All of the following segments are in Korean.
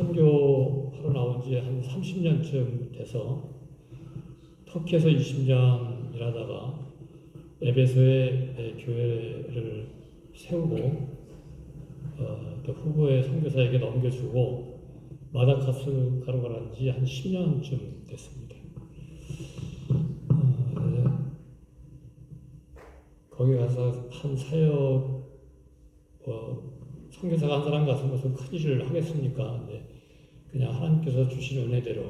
선교하러 나온 지 한 30년쯤 돼서 터키에서 20년 일하다가 에베소에 교회를 세우고 또 후보의 선교사에게 넘겨주고 마다가스카르 가는 지 한 10년쯤 됐습니다. 거기 가서 한 사역 선교사가 한 사람 가서 무슨 큰 일을 하겠습니까? 네, 그냥 하나님께서 주신 은혜대로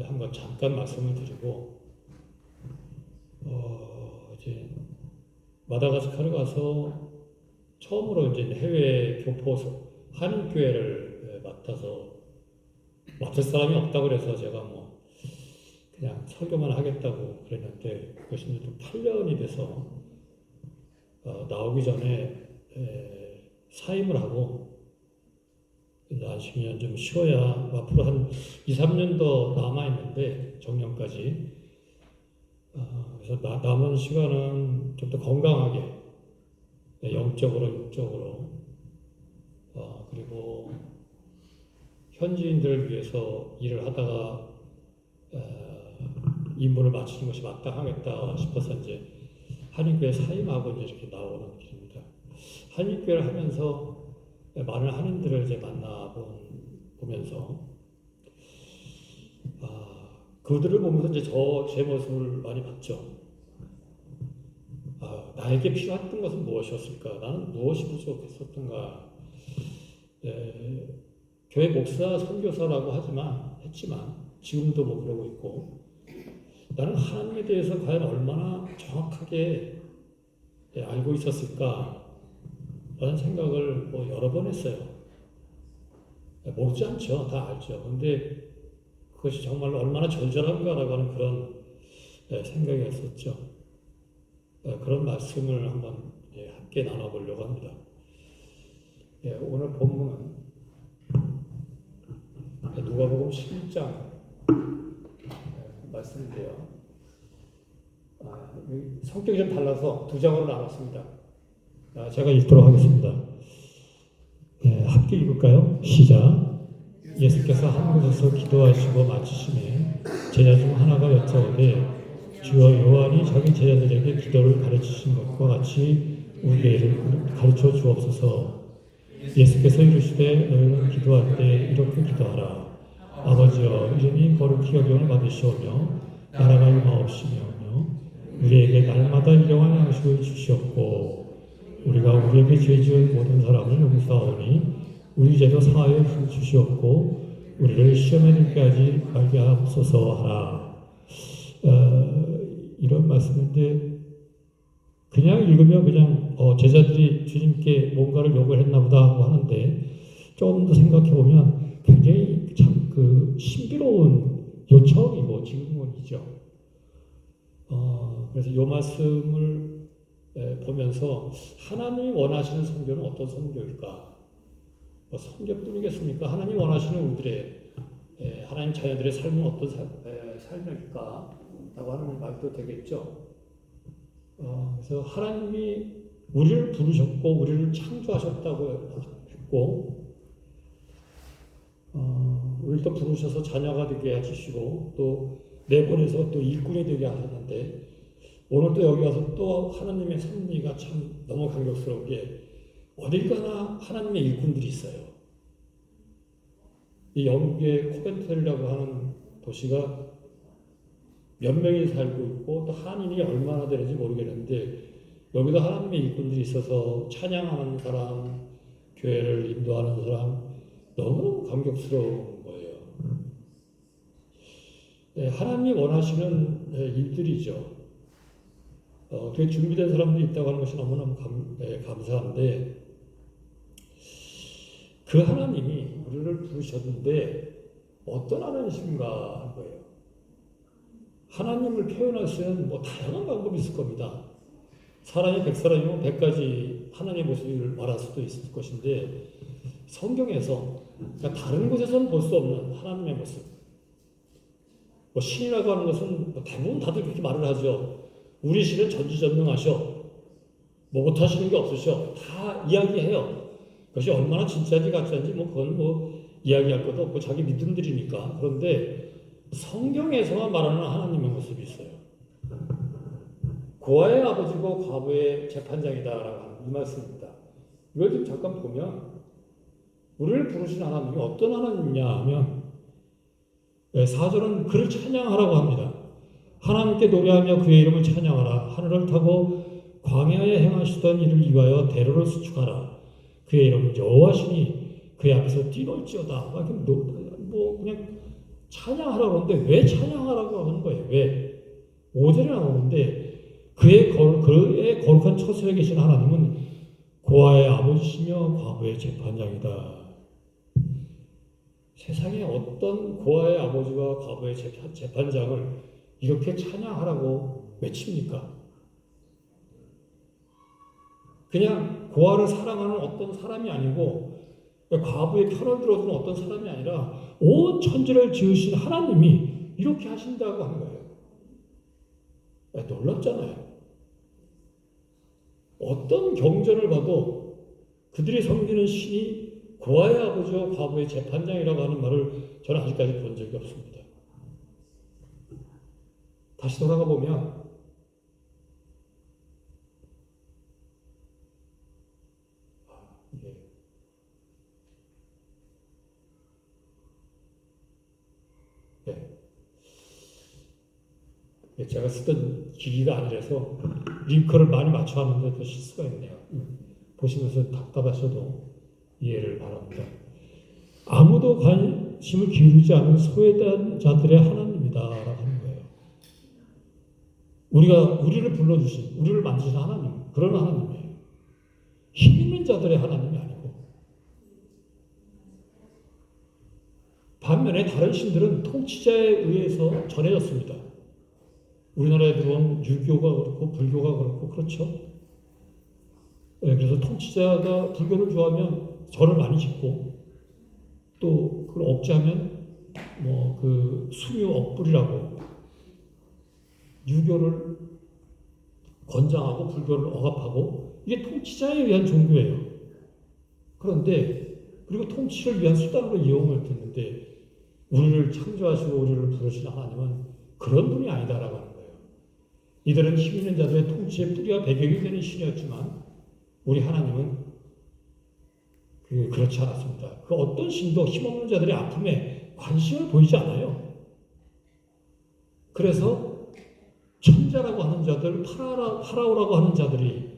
한번 잠깐 말씀을 드리고 이제 마다가스카르 가서 처음으로 이제 해외 교포 한인교회를 맡을 사람이 없다고 그래서 제가 뭐 그냥 설교만 하겠다고 그랬는데 그것이 이제 또 8년이 돼서 나오기 전에 사임을 하고 한 10년 좀 쉬어야 앞으로 한 2, 3년 더 남아있는데 정년까지 그래서 남은 시간은 좀 더 건강하게 영적으로 육적으로 그리고 현지인들을 위해서 일을 하다가 임무를 마치는 것이 마땅하겠다 싶어서 이제 한인교회 사임하고 이제 이렇게 나오는 길입니다. 한인교회를 하면서 많은 한인들을 이제 만나보면서 그들을 보면서 이제 제 모습을 많이 봤죠. 나에게 필요했던 것은 무엇이었을까? 나는 무엇이 부족했었던가? 교회 목사, 선교사라고 했지만 지금도 뭐 그러고 있고 나는 하나님에 대해서 과연 얼마나 정확하게 알고 있었을까? 라는 생각을 뭐 여러 번 했어요. 모르지 않죠. 다 알죠. 근데 그것이 정말로 얼마나 절절한가라고 하는 그런 생각이었었죠. 그런 말씀을 한번 함께 나눠보려고 합니다. 오늘 본문은 누가복음 11장 말씀인데요. 성격이 좀 달라서 두 장으로 나눴습니다. 제가 읽도록 하겠습니다. 함께 읽을까요? 시작. 예수께서 한 곳에서 기도하시고 마치심에 제자 중 하나가 여짜오되 주여 요한이 자기 제자들에게 기도를 가르치신 것과 같이 우리에게 가르쳐 주옵소서. 예수께서 이르시되 너희는 기도할 때 이렇게 기도하라. 아버지여 이름이 거룩히 여김을 받으시오며 나라가 임하옵시며 우리에게 날마다 일용할 양식을 주시옵고 우리가 우리에게 죄 지은 모든 사람을 용서하오니 우리 죄도 사하여 주시옵고 우리를 시험에 들게 하지 말게 하옵소서 하라. 이런 말씀인데 그냥 읽으면 그냥 제자들이 주님께 뭔가를 요구를 했나 보다 하고 하는데 조금 더 생각해 보면 굉장히 참 그 신비로운 요청이고 질문이죠. 그래서 이 말씀을 보면서 하나님이 원하시는 선교는 어떤 선교일까? 선교뿐이겠습니까? 하나님 원하시는 우리들의 하나님 자녀들의 삶은 어떤 삶일까? 라고 하는 말도 되겠죠. 그래서 하나님이 우리를 부르셨고 우리를 창조하셨다고 했고 우리를 또 부르셔서 자녀가 되게 해주시고 또 내보내서 또 일꾼이 되게 하셨는데 오늘 또 여기 와서 또 하나님의 섭리가 참 너무 감격스러운 게 어딜 가나 하나님의 일꾼들이 있어요. 이 영국의 코벤트리라고 하는 도시가 몇 명이 살고 있고 또 한인이 얼마나 되는지 모르겠는데 여기도 하나님의 일꾼들이 있어서 찬양하는 사람, 교회를 인도하는 사람 너무너무 감격스러운 거예요. 하나님이 원하시는 일들이죠. 그게 준비된 사람들이 있다고 하는 것이 너무너무 감사한데 그 하나님이 우리를 부르셨는데 어떤 하나님이신가 하는 거예요. 하나님을 표현할 수는 뭐 다양한 방법이 있을 겁니다. 사람이 100사람이면 100가지 하나님의 모습을 말할 수도 있을 것인데 성경에서 그러니까 다른 곳에서는 볼 수 없는 하나님의 모습. 뭐 신이라고 하는 것은 뭐 대부분 다들 그렇게 말을 하죠. 우리 신은 전지전능하셔. 뭐 못하시는 게 없으셔. 다 이야기해요. 그것이 얼마나 진짜인지 가짜인지 뭐 그건 뭐 이야기할 것도 없고 자기 믿음들이니까. 그런데 성경에서만 말하는 하나님의 모습이 있어요. 고아의 아버지고 과부의 재판장이다라고 하는 이 말씀입니다. 이걸 좀 잠깐 보면 우리를 부르신 하나님이 어떤 하나님이냐 하면 4절은 그를 찬양하라고 합니다. 하나님께 노래하며 그의 이름을 찬양하라. 하늘을 타고 광야에 행하시던 이를 위하여 대로를 수축하라. 그의 이름은 여호와시니 그의 앞에서 뛰놀지어다. 뭐 그냥 찬양하라고 하는데 왜 찬양하라고 하는 거예요? 왜? 5절에 나오는데 그의 거룩한 처소에 계신 하나님은 고아의 아버지시며 과부의 재판장이다. 세상에 어떤 고아의 아버지와 과부의 재판장을 이렇게 찬양하라고 외칩니까? 그냥 고아를 사랑하는 어떤 사람이 아니고 과부의 편을 들어주는 어떤 사람이 아니라 온 천지를 지으신 하나님이 이렇게 하신다고 하는 거예요. 놀랍잖아요. 어떤 경전을 봐도 그들이 섬기는 신이 고아의 아버지와 과부의 재판장이라고 하는 말을 저는 아직까지 본 적이 없습니다. 다시 돌아가 보면 제가 쓰던 기기가 아니라서 링크를 많이 맞춰왔는데 또 실수가 있네요. 보시면서 답답하셔도 이해를 바랍니다. 아무도 관심을 기울이지 않은 소외된 자들의 하나님이다라고 하는 거예요. 우리를 불러주신, 우리를 만드신 하나님, 그런 하나님이에요. 힘 있는 자들의 하나님이 아니고. 반면에 다른 신들은 통치자에 의해서 전해졌습니다. 우리나라에 들어온 유교가 그렇고 불교가 그렇고 그렇죠. 그래서 통치자가 불교를 좋아하면 절을 많이 짓고 또 그걸 억제하면 뭐 그 수묘 억불이라고 유교를 권장하고 불교를 억압하고 이게 통치자에 의한 종교예요. 그런데 그리고 통치를 위한 수단으로 이용을 듣는데 우리를 창조하시고 우리를 부르신 하나님은 그런 분이 아니다라고 하는 거예요. 이들은 힘 있는 자들의 통치의 뿌리와 배경이 되는 신이었지만 우리 하나님은 그렇지 않았습니다. 그 어떤 신도 힘없는 자들의 아픔에 관심을 보이지 않아요. 그래서 천자라고 하는 자들, 파라오라고 하는 자들이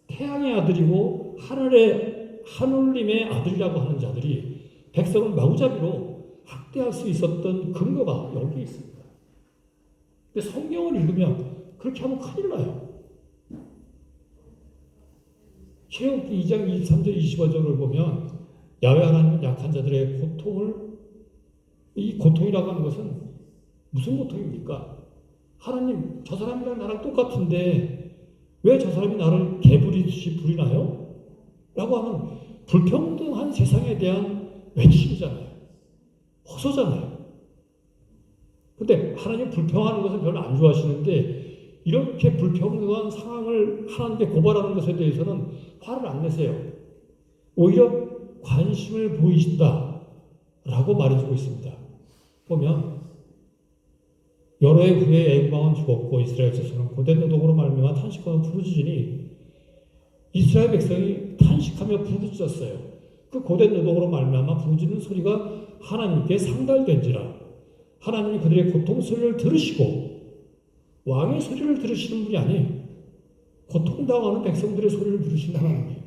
태양의 아들이고 하늘님의 아들이라고 하는 자들이 백성을 마구잡이로 학대할 수 있었던 근거가 여기 있습니다. 근데 성경을 읽으면 그렇게 하면 큰일 나요. 출애굽기 2장 23절 25절을 보면 야훼 하나님은 약한 자들의 이 고통이라고 하는 것은 무슨 고통입니까? 하나님, 저 사람이랑 나랑 똑같은데 왜 저 사람이 나를 개부리듯이 부리나요? 라고 하는 불평등한 세상에 대한 외침이잖아요. 호소잖아요. 근데 하나님 불평하는 것을 별로 안 좋아하시는데 이렇게 불평등한 상황을 하나님께 고발하는 것에 대해서는 화를 안 내세요. 오히려 관심을 보이신다라고 말해주고 있습니다. 보면 여러 해 후에 애굽 왕은 죽었고 이스라엘 자손은 고된 노동으로 말미암아 탄식하며 부르짖으니 이스라엘 백성이 탄식하며 부르짖었어요. 그 고된 노동으로 말미암아 부르짖는 소리가 하나님께 상달된지라 하나님이 그들의 고통 소리를 들으시고 왕의 소리를 들으시는 분이 아니에요. 고통당하는 백성들의 소리를 들으시는 하나님이에요.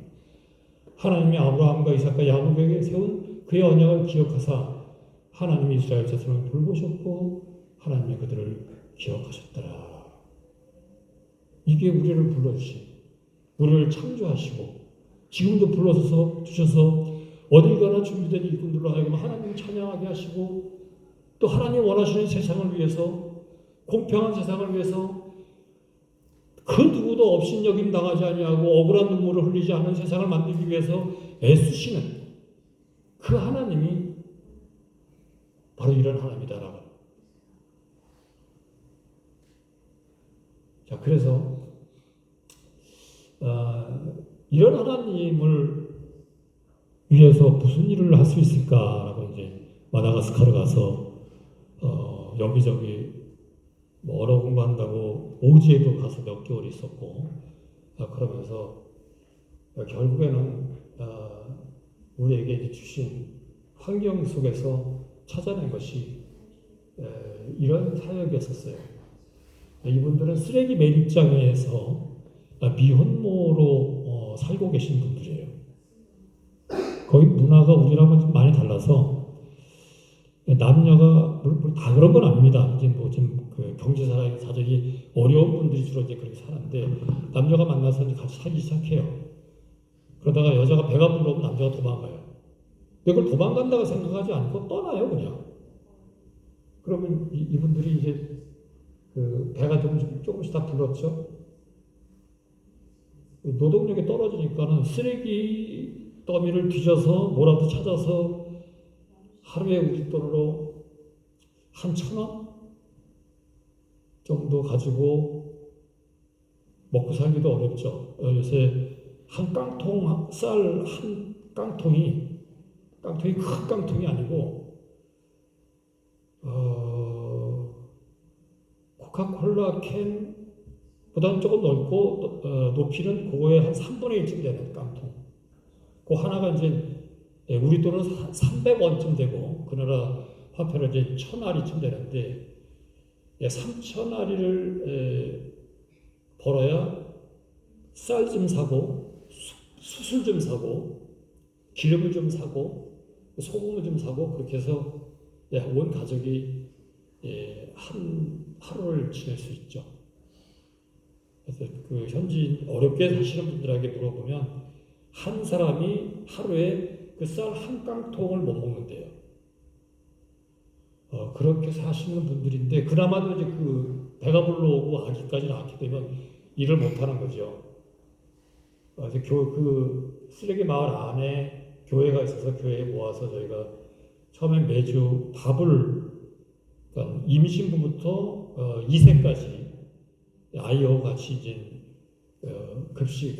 하나님이 아브라함과 이삭과 야곱에게 세운 그의 언약을 기억하사 하나님이 이스라엘 자손을 돌보셨고 하나님이 그들을 기억하셨더라. 이게 우리를 불러주신, 우리를 창조하시고 지금도 불러서 주셔서 어딜 가나 준비된 일꾼들로 하여금 하나님을 찬양하게 하시고 또 하나님 원하시는 세상을 위해서 공평한 세상을 위해서 그 누구도 업신여김 당하지 아니하고 억울한 눈물을 흘리지 않는 세상을 만들기 위해서 애쓰시는 그 하나님이 바로 이런 하나님이다라고. 자, 그래서 이런 하나님을 위에서 무슨 일을 할 수 있을까라고 이제 마다가스카르 가서 여기저기 뭐 언어 공부한다고 오지에도 가서 몇 개월 있었고 그러면서 결국에는 우리에게 이제 주신 환경 속에서 찾아낸 것이 이런 사역이었었어요. 이분들은 쓰레기 매립장에서 미혼모로 살고 계신 분들이에요. 거기 문화가 우리랑은 좀 많이 달라서 남녀가 물론 다 그런 건 아닙니다. 이제 뭐 좀 그 경제 사정이 어려운 분들이 주로 이제 그렇게 사는데 남녀가 만나서 이제 같이 살기 시작해요. 그러다가 여자가 배가 불러오면 남자가 도망가요. 근데 그걸 도망간다고 생각하지 않고 떠나요, 그냥. 그러면 이분들이 이제 그 배가 조금씩 다 불렀죠. 노동력이 떨어지니까는 쓰레기 더미를 뒤져서 뭐라도 찾아서 하루에 우리 돈으로 한 1,000원 정도 가지고 먹고 살기도 어렵죠. 요새 한 깡통 쌀 한 깡통이 큰 깡통이 아니고 코카콜라 캔보다는 조금 넓고 높이는 그거의 한 3분의 1쯤 되는 깡통. 그 하나가 이제 우리 돈은 300원쯤 되고 그 나라 화폐로 이제 1,000알이쯤 되는데 3,000알이를 벌어야 쌀 좀 사고 수술 좀 사고 기름을 좀 사고 소금을 좀 사고 그렇게 해서 온 가족이 한 하루를 지낼 수 있죠. 그래서 그 현지 어렵게 사시는 분들에게 물어보면 한 사람이 하루에 그 쌀 한 깡통을 못 먹는데요. 그렇게 사시는 분들인데 그나마도 이제 그 배가 불러오고 아기까지 낳게 되면 일을 못 하는 거죠. 그래서 그 쓰레기 마을 안에 교회가 있어서 교회에 모아서 저희가 처음에 매주 밥을 그러니까 임신부부터 2세까지 아이하고 같이 이제 급식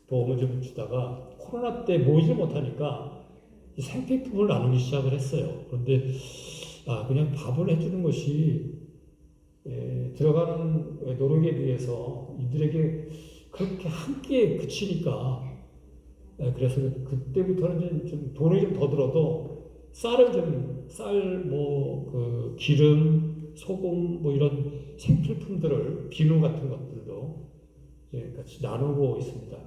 도움을 좀 주다가 코로나 때 모이지 못하니까 생필품을 나누기 시작을 했어요. 그런데 그냥 밥을 해주는 것이 들어가는 노력에 비해서 이들에게 그렇게 한 끼에 그치니까 그래서 그때부터는 좀 돈이 좀 더 들어도 쌀 뭐 그 기름, 소금 뭐 이런 생필품들을 비누 같은 것들도 같이 나누고 있습니다.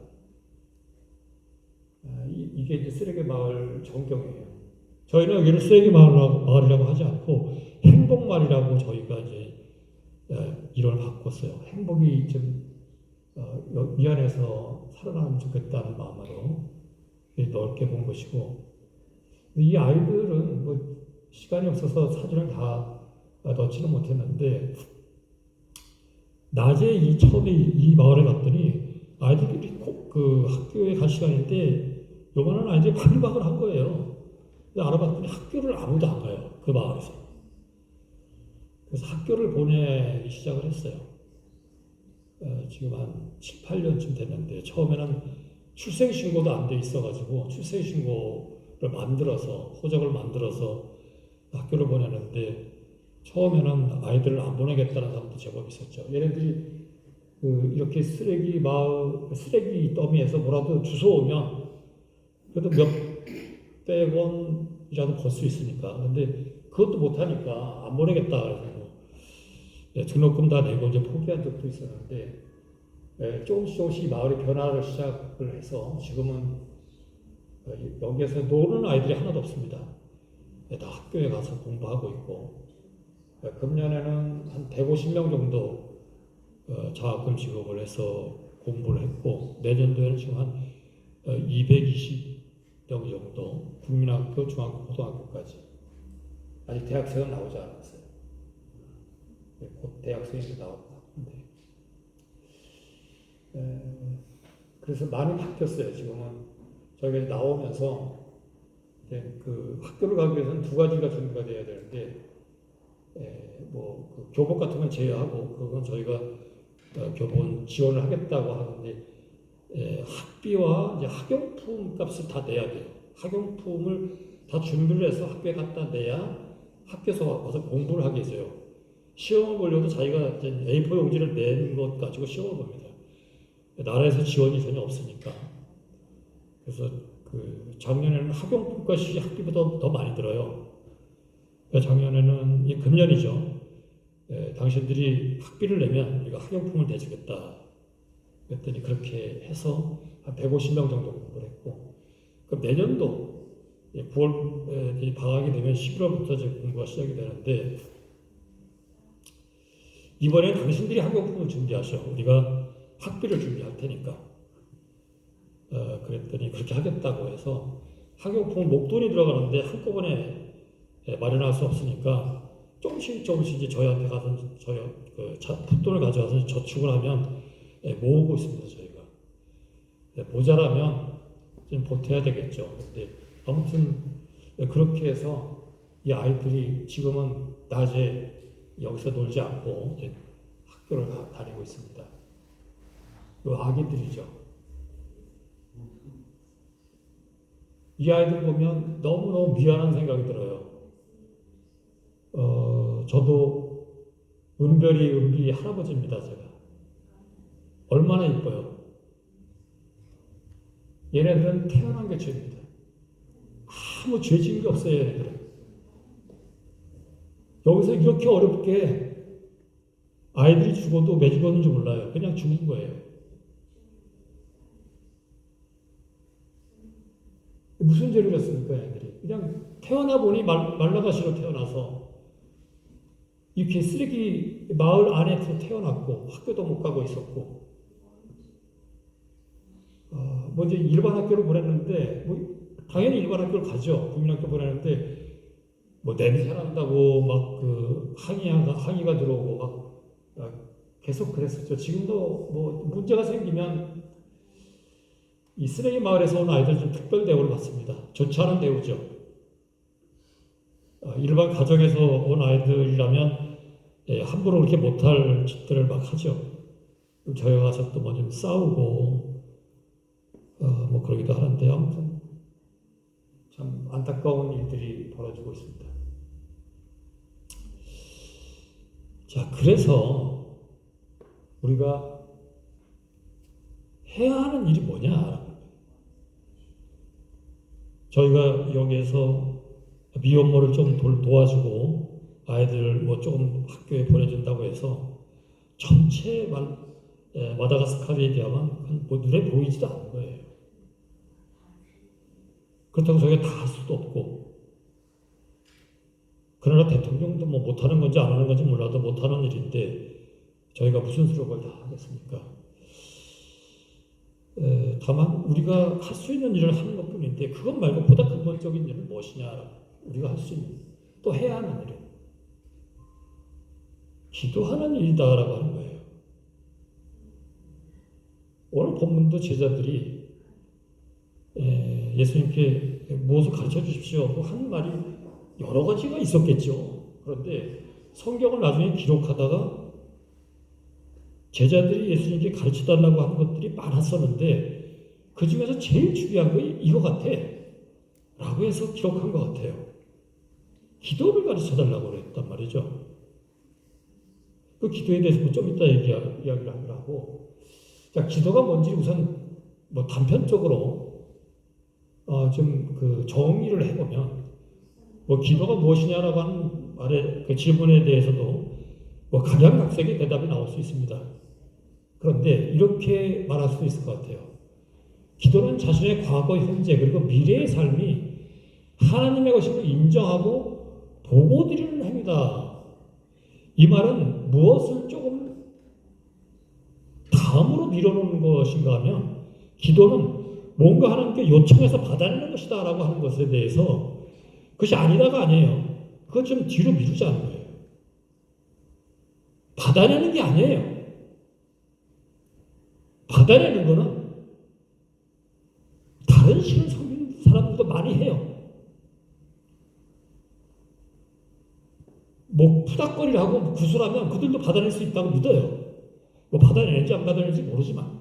이게 이제 쓰레기 마을 전경이에요. 저희는 여기를 쓰레기 마을이라고 하지 않고 행복마을이라고 저희가 이제 이름을 바꿨어요. 행복이 좀 이 안에서 살아나면 좋겠다는 마음으로 넓게 본 것이고 이 아이들은 뭐 시간이 없어서 사진을 다 넣지는 못했는데 낮에 처음에 이 마을에 갔더니 아이들이 그 학교에 갈 시간인데 요만한 아이들이 방방을 한 거예요. 알아봤더니 학교를 아무도 안 가요. 그 마을에서. 그래서 학교를 보내기 시작을 했어요. 지금 한 7, 8년쯤 됐는데 처음에는 출생신고도 안 돼 있어가지고 출생신고를 만들어서 호적을 만들어서 학교를 보내는데 처음에는 아이들을 안 보내겠다는 사람도 제법 있었죠. 얘네들이 이렇게 쓰레기 더미에서 뭐라도 주워오면 그래도 몇백 원이라도 벌 수 있으니까. 근데 그것도 못하니까 안 보내겠다 그래서 등록금 다 내고 이제 포기한 적도 있었는데 조금씩 마을이 변화를 시작을 해서 지금은 여기에서 노는 아이들이 하나도 없습니다. 다 학교에 가서 공부하고 있고 금년에는 한 150명 정도 장학금 지급을 해서 공부를 했고 내년도에는 지금 한 220명 정도 국민학교, 중학교, 고등학교까지 아직 대학생은 나오지 않았어요. 곧 대학생이 나올 것 같은데 그래서 많이 바뀌었어요. 지금은 저희가 나오면서 그 학교를 가기 위해서는 두 가지가 준비가 돼야 되는데 그 교복 같은 건 제외하고 그건 저희가 교본 지원을 하겠다고 하는데 학비와 이제 학용품 값을 다 내야 돼요. 학용품을 다 준비를 해서 학교에 갖다 내야 학교에서 와서 공부를 하게 해줘요. 시험을 보려도 자기가 A4 용지를 낸 것 가지고 시험을 봅니다. 나라에서 지원이 전혀 없으니까. 그래서 그 작년에는 학용품 값이 학비보다 더 많이 들어요. 작년에는 이 금년이죠. 당신들이 학비를 내면 우리가 학용품을 내주겠다. 그랬더니 그렇게 해서 한 150명 정도 공부를 했고, 그럼 내년도 9월 방학이 되면 11월부터 이제 공부가 시작이 되는데, 이번에 당신들이 학용품을 준비하셔. 우리가 학비를 준비할 테니까. 그랬더니 그렇게 하겠다고 해서 학용품 목돈이 들어가는데 한꺼번에 마련할 수 없으니까 조금씩 이제 저희한테 가서 풋돈을 가져와서 저축을 하면 모으고 있습니다. 저희가 모자라면 좀 보태야 되겠죠. 근데 아무튼 그렇게 해서 이 아이들이 지금은 낮에 여기서 놀지 않고 학교를 다니고 있습니다. 이 아기들이죠. 이 아이들 보면 너무너무 미안한 생각이 들어요. 저도 은별이 할아버지입니다. 제가 얼마나 이뻐요. 얘네들은 태어난 게 죄입니다. 아무 죄 지은 게 없어요. 얘네들은 여기서 이렇게 어렵게 아이들이 죽어도 왜 죽었는지 몰라요. 그냥 죽은 거예요. 무슨 죄를 했습니까? 얘네들이 그냥 태어나 보니 말라가시로 태어나서 이렇게 쓰레기 마을 안에서 태어났고 학교도 못 가고 있었고, 뭐 이제 일반 학교를 보냈는데 당연히 일반 학교를 가죠. 국민학교 보냈는데 냄새 난다고 막 항의가 들어오고 막 계속 그랬었죠. 지금도 문제가 생기면 이 쓰레기 마을에서 온 아이들 좀 특별 대우를 받습니다. 좋지 않은 대우죠. 일반 가정에서 온 아이들이라면 함부로 그렇게 못할 짓들을 막 하죠. 저희 가서 또 좀 싸우고 그러기도 하는데, 아무튼 참 안타까운 일들이 벌어지고 있습니다. 자, 그래서 우리가 해야 하는 일이 뭐냐? 저희가 여기에서 미혼모를 좀 도와주고 아이들 조금 학교에 보내준다고 해서 전체 마다가스카르에 비하면 눈에 보이지도 않는 거예요. 그렇다고 저희가 다 할 수도 없고, 그러나 대통령도 못하는 건지 안 하는 건지 몰라도 못하는 일인데 저희가 무슨 수로 그걸 다 하겠습니까? 다만 우리가 할 수 있는 일을 하는 것뿐인데, 그것 말고 보다 근본적인 일은 무엇이냐? 우리가 할 수 있는, 또 해야 하는 일은 기도하는 일이다라고 하는 거예요. 오늘 본문도 제자들이 예수님께 무엇을 가르쳐 주십시오 하는 말이 여러 가지가 있었겠죠. 그런데 성경을 나중에 기록하다가 제자들이 예수님께 가르쳐 달라고 하는 것들이 많았었는데 그 중에서 제일 중요한 게 이거 같아 라고 해서 기록한 것 같아요. 기도를 가르쳐 달라고 그랬단 말이죠. 그 기도에 대해서 좀 이따 이야기를 하고, 자, 기도가 뭔지 우선 단편적으로 좀 정의를 해보면, 기도가 무엇이냐라고 하는 말의 그 질문에 대해서도 각양각색의 대답이 나올 수 있습니다. 그런데 이렇게 말할 수 있을 것 같아요. 기도는 자신의 과거, 현재, 그리고 미래의 삶이 하나님의 것임을 인정하고 보고드리는 행위다. 이 말은 무엇을 조금 다음으로 밀어놓는 것인가 하면, 기도는 뭔가 하나님께 요청해서 받아내는 것이다 라고 하는 것에 대해서 그것이 아니다가 아니에요. 그것 좀 뒤로 미루자는 거예요. 받아내는 게 아니에요. 받아내는 거는 다른 신을 섬기는 사람들도 많이 해요. 푸닥거리를 하고 구슬하면 그들도 받아낼 수 있다고 믿어요. 받아내는지 안 받아내는지 모르지만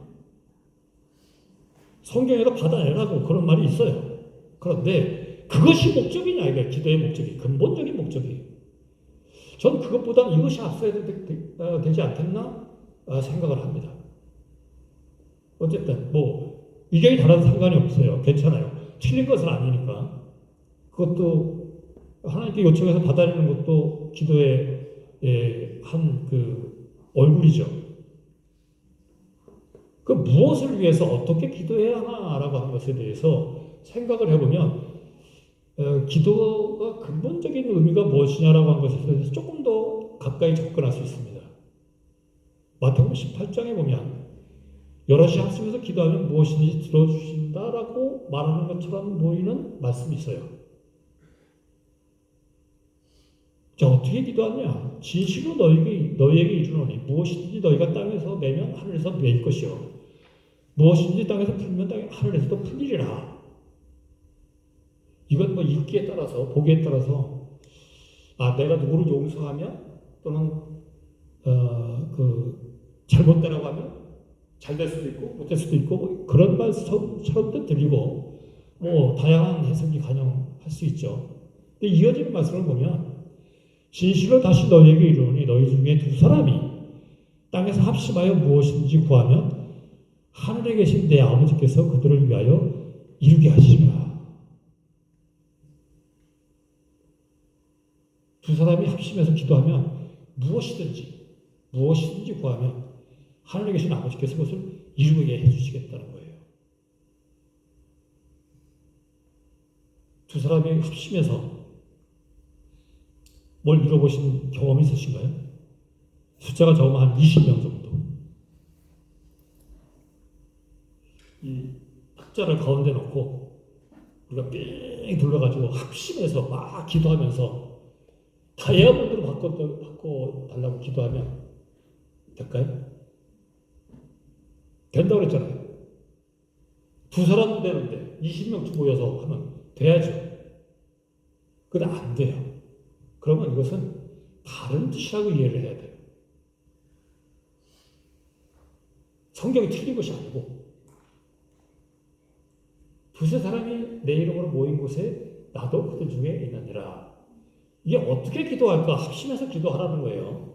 성경에도 받아내라고 그런 말이 있어요. 그런데 그것이 목적이냐, 이게 기도의 목적이, 근본적인 목적이. 전 그것보다는 이것이 앞서야 되지 않겠나 생각을 합니다. 어쨌든 뭐 의견이 다른 상관이 없어요. 괜찮아요. 틀린 것은 아니니까. 그것도 하나님께 요청해서 받아내는 것도 기도의 한 그 얼굴이죠. 그 무엇을 위해서 어떻게 기도해야 하나라고 하는 것에 대해서 생각을 해보면 기도가 근본적인 의미가 무엇이냐라고 하는 것에 대해서 조금 더 가까이 접근할 수 있습니다. 마태복음 18장에 보면 여럿이 합심해서 기도하면 무엇이든지 들어주신다라고 말하는 것처럼 보이는 말씀이 있어요. 자, 어떻게 기도하냐? 진실로 너희에게 이르노니 무엇이든지 너희가 땅에서 내면 하늘에서 맺을 것이요 무엇이든지 땅에서 풀면 하늘에서도 풀리리라. 이건 뭐 읽기에 따라서 보기에 따라서 내가 누구를 용서하면 또는 잘못되라고 하면 잘 될 수도 있고 못 될 수도 있고 뭐 그런 말씀처럼도 들리고 뭐 다양한 해석이 가능할 수 있죠. 근데 이어지는 말씀을 보면 진실로 다시 너희에게 이르노니 너희 중에 두 사람이 땅에서 합심하여 무엇인지 구하면 하늘에 계신 내 아버지께서 그들을 위하여 이루게 하시리라. 두 사람이 합심해서 기도하면 무엇이든지 구하면 하늘에 계신 아버지께서 그것을 이루게 해주시겠다는 거예요. 두 사람이 합심해서 뭘 이뤄보신 경험이 있으신가요? 숫자가 적으면 한 20명 정도. 이 탁자를 가운데 놓고 우리가 삥 둘러가지고 합심해서 막 기도하면서 다이아몬드로 바꿔달라고 기도하면 될까요? 된다고 그랬잖아요. 두 사람도 되는데 20명 모여서 하면 돼야죠. 근데 안 돼요. 그러면 이것은 다른 뜻이라고 이해를 해야 돼요. 성경이 틀린 것이 아니고 두세 사람이 내 이름으로 모인 곳에 나도 그들 중에 있느니라. 이게 어떻게 기도할까? 합심해서 기도하라는 거예요.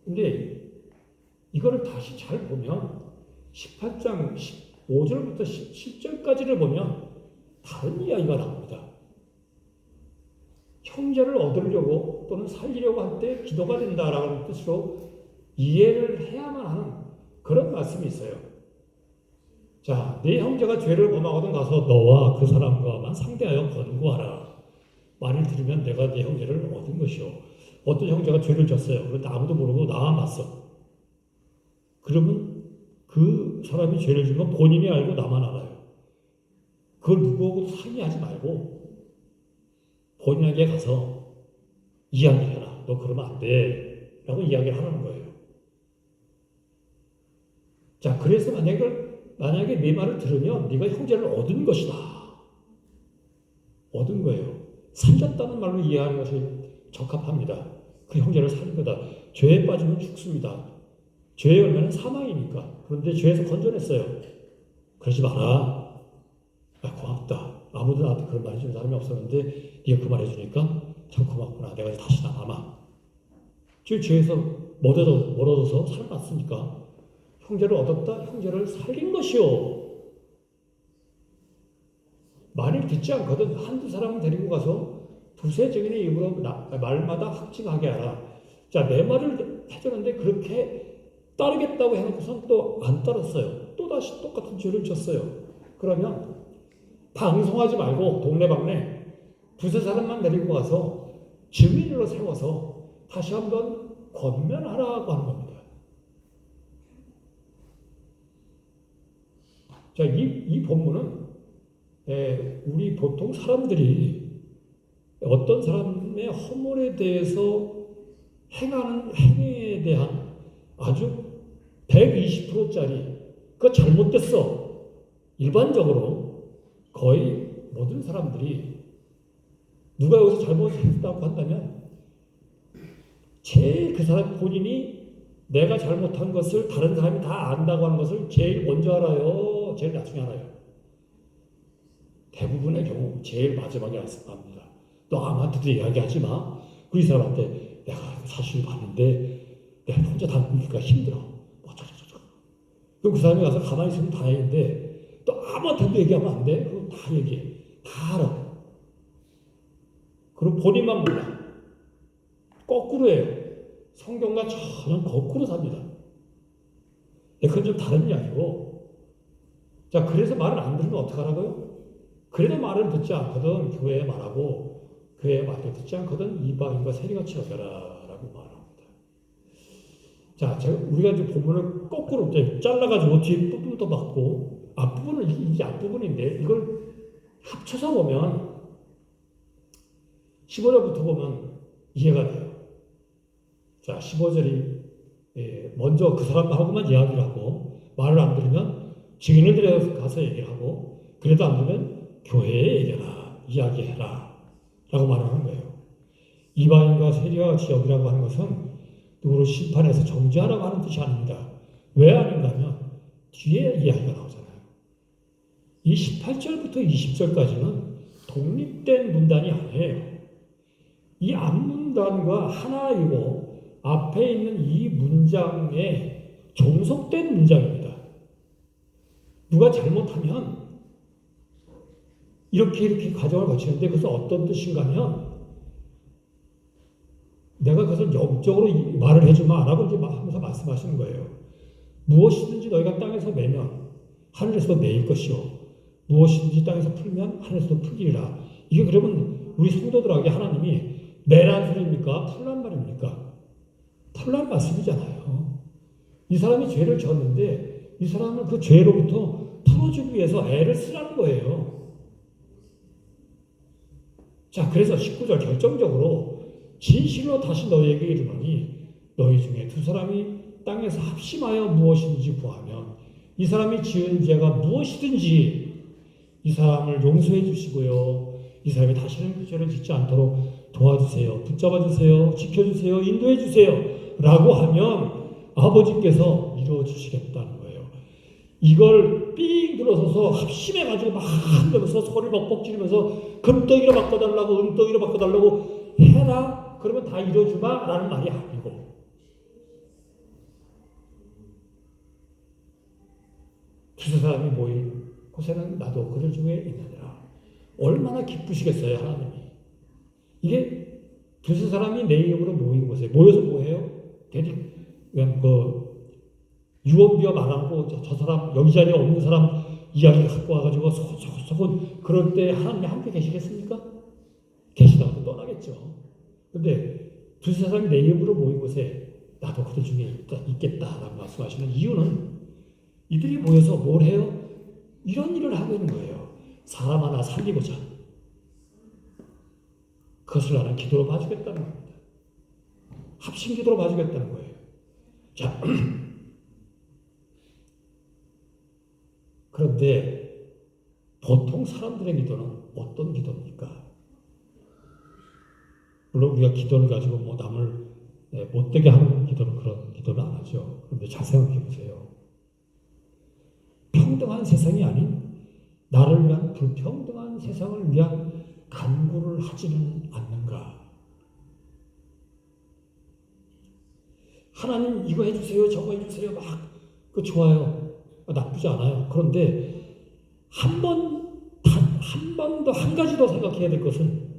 근데 이거를 다시 잘 보면 18장 15절부터 17절까지를 보면 다른 이야기가 나옵니다. 형제를 얻으려고 또는 살리려고 할 때 기도가 된다라는 뜻으로 이해를 해야만 하는 그런 말씀이 있어요. 자, 네 형제가 죄를 범하거든 가서 너와 그 사람과만 상대하여 권고하라. 말을 들으면 내가 네 형제를 얻은 것이요. 어떤 형제가 죄를 졌어요. 그런데 아무도 모르고 나만 봤어. 그러면 그 사람이 죄를 지은 건 본인이 알고 나만 알아요. 그걸 누구하고도 상의하지 말고 본인에게 가서 이야기를 해라. 너 그러면 안 돼. 라고 이야기를 하라는 거예요. 자, 그래서 만약에 내 말을 들으면 네가 형제를 얻은 것이다. 얻은 거예요. 살렸다는 말로 이해하는 것이 적합합니다. 그 형제를 살린 거다. 죄에 빠지면 죽습니다. 죄의 열매는 사망이니까. 그런데 죄에서 건져냈어요. 그러지 마라. 고맙다. 아무도 나한테 그런 말 해주는 사람이 없었는데 네가 그 말 해주니까 참 고맙구나. 내가 다시 나가마. 죄에서 멀어져서 살았으니까 형제를 얻었다. 형제를 살린 것이요. 말을 듣지 않거든 한두 사람을 데리고 가서 두세 증인의 입으로 말마다 확증하게 하라. 자, 내 말을 해주는데 그렇게 따르겠다고 해놓고선 또 안 따랐어요. 또다시 똑같은 죄를 졌어요. 그러면 방송하지 말고 동네방네 두세 사람만 데리고 가서 증인으로 세워서 다시 한번 권면하라고 하는 겁니다. 자, 이 본문은 우리 보통 사람들이 어떤 사람의 허물에 대해서 행하는 행위에 대한 아주 120%짜리 그거 잘못됐어. 일반적으로 거의 모든 사람들이 누가 여기서 잘못했다고 한다면 제일 그 사람 본인이 내가 잘못한 것을 다른 사람이 다 안다고 하는 것을 제일 먼저 알아요. 제일 나중에 알아요. 대부분의 경우 제일 마지막에 합니다. 너 아무한테도 이야기하지 마. 그 이 사람한테 내가 사실 봤는데 내가 혼자 다니기가 힘들어. 어쩌저쩌저. 그럼 그 사람이 가서 가만히 있으면 다행인데 또 아무한테도 얘기하면 안 돼. 그럼 다 얘기해. 다 알아. 그리고 본인만 몰라. 거꾸로 해요. 성경과 전혀 거꾸로 삽니다. 그건 좀 다른 이야기고. 자, 그래서 말을 안 들으면 어떡하라고요? 그래도 말을 듣지 않거든 교회에 말하고 교회에 말을 듣지 않거든 이방인과 세리같이 여겨라 라고 말합니다. 자, 우리가 이제 본문을 거꾸로 이제 잘라가지고 뒤에 부분도 받고 앞부분은 이게 앞부분인데 이걸 합쳐서 보면 15절부터 보면 이해가 돼요. 자, 15절이 먼저 그 사람하고만 이야기를 하고 말을 안 들으면 증인을 들여가서 얘기를 하고 그래도 안 들으면 교회에 얘기해라, 이야기해라 라고 말하는 거예요. 이방인과 세리와 같이 여기라고 하는 것은 누구를 심판해서 정죄하라고 하는 뜻이 아닙니다. 왜 아닌가 하면 뒤에 이야기가 나오잖아요. 이 18절부터 20절까지는 독립된 문단이 아니에요. 이 앞문단과 하나이고 앞에 있는 이 문장에 종속된 문장입니다. 누가 잘못하면 이렇게 과정을 거치는데 그것은 어떤 뜻인가 하면 내가 그것을 영적으로 말을 해주마 라고 이제 하면서 말씀하시는 거예요. 무엇이든지 너희가 땅에서 매면 하늘에서도 매일 것이요 무엇이든지 땅에서 풀면 하늘에서도 풀리리라. 이게 그러면 우리 성도들에게 하나님이 매란 소리입니까? 풀란 말입니까? 풀란 말씀이잖아요. 이 사람이 죄를 졌는데 이 사람은 그 죄로부터 풀어주기 위해서 애를 쓰라는 거예요. 자, 그래서 19절 결정적으로 진실로 다시 너희에게 이르노니 너희 중에 두 사람이 땅에서 합심하여 무엇인지 구하면 이 사람이 지은 죄가 무엇이든지 이 사람을 용서해 주시고요. 이 사람이 다시는 그 죄를 짓지 않도록 도와주세요. 붙잡아 주세요. 지켜주세요. 인도해 주세요. 라고 하면 아버지께서 이루어 주시겠다는 거예요. 이걸 삥 들어서서 합심해가지고 막 흔들면서 소리를 벅벅 지르면서 금덩이로 바꿔달라고 은덩이로 바꿔달라고 해라. 그러면 다 이루어주마 라는 말이 아니고 두세 사람이 모인 곳에는 나도 그들 중에 있느니라. 얼마나 기쁘시겠어요 하나님이. 이게 두세 사람이 내 이름으로 모인 곳에 모여서 뭐해요? 그냥 유언비어 말하고 저 사람 여기 자리에 없는 사람 이야기 갖고 와가지고 소곤 그럴 때 하나님이 함께 계시겠습니까? 계시다고 떠나겠죠. 근데 두세 사람이 내 이름으로 모인 곳에 나도 그들 중에 있겠다라고 말씀하시는 이유는 이들이 모여서 뭘 해요? 이런 일을 하고 있는 거예요. 사람 하나 살리고자. 그것을 나는 기도로 봐주겠다는 겁니다. 합심 기도로 봐주겠다는 거예요. 자, 그런데 보통 사람들의 기도는 어떤 기도입니까? 물론 우리가 기도를 가지고 뭐 남을 못되게 하는 기도는 그런 기도는 안 하죠. 그런데 잘 생각해 보세요. 평등한 세상이 아닌 나를 위한 불평등한 세상을 위한 간구를 하지는 않는가? 하나님 이거 해주세요, 저거 해주세요, 막 그거 좋아요, 나쁘지 않아요. 그런데 한 번 더 한 가지 더 생각해야 될 것은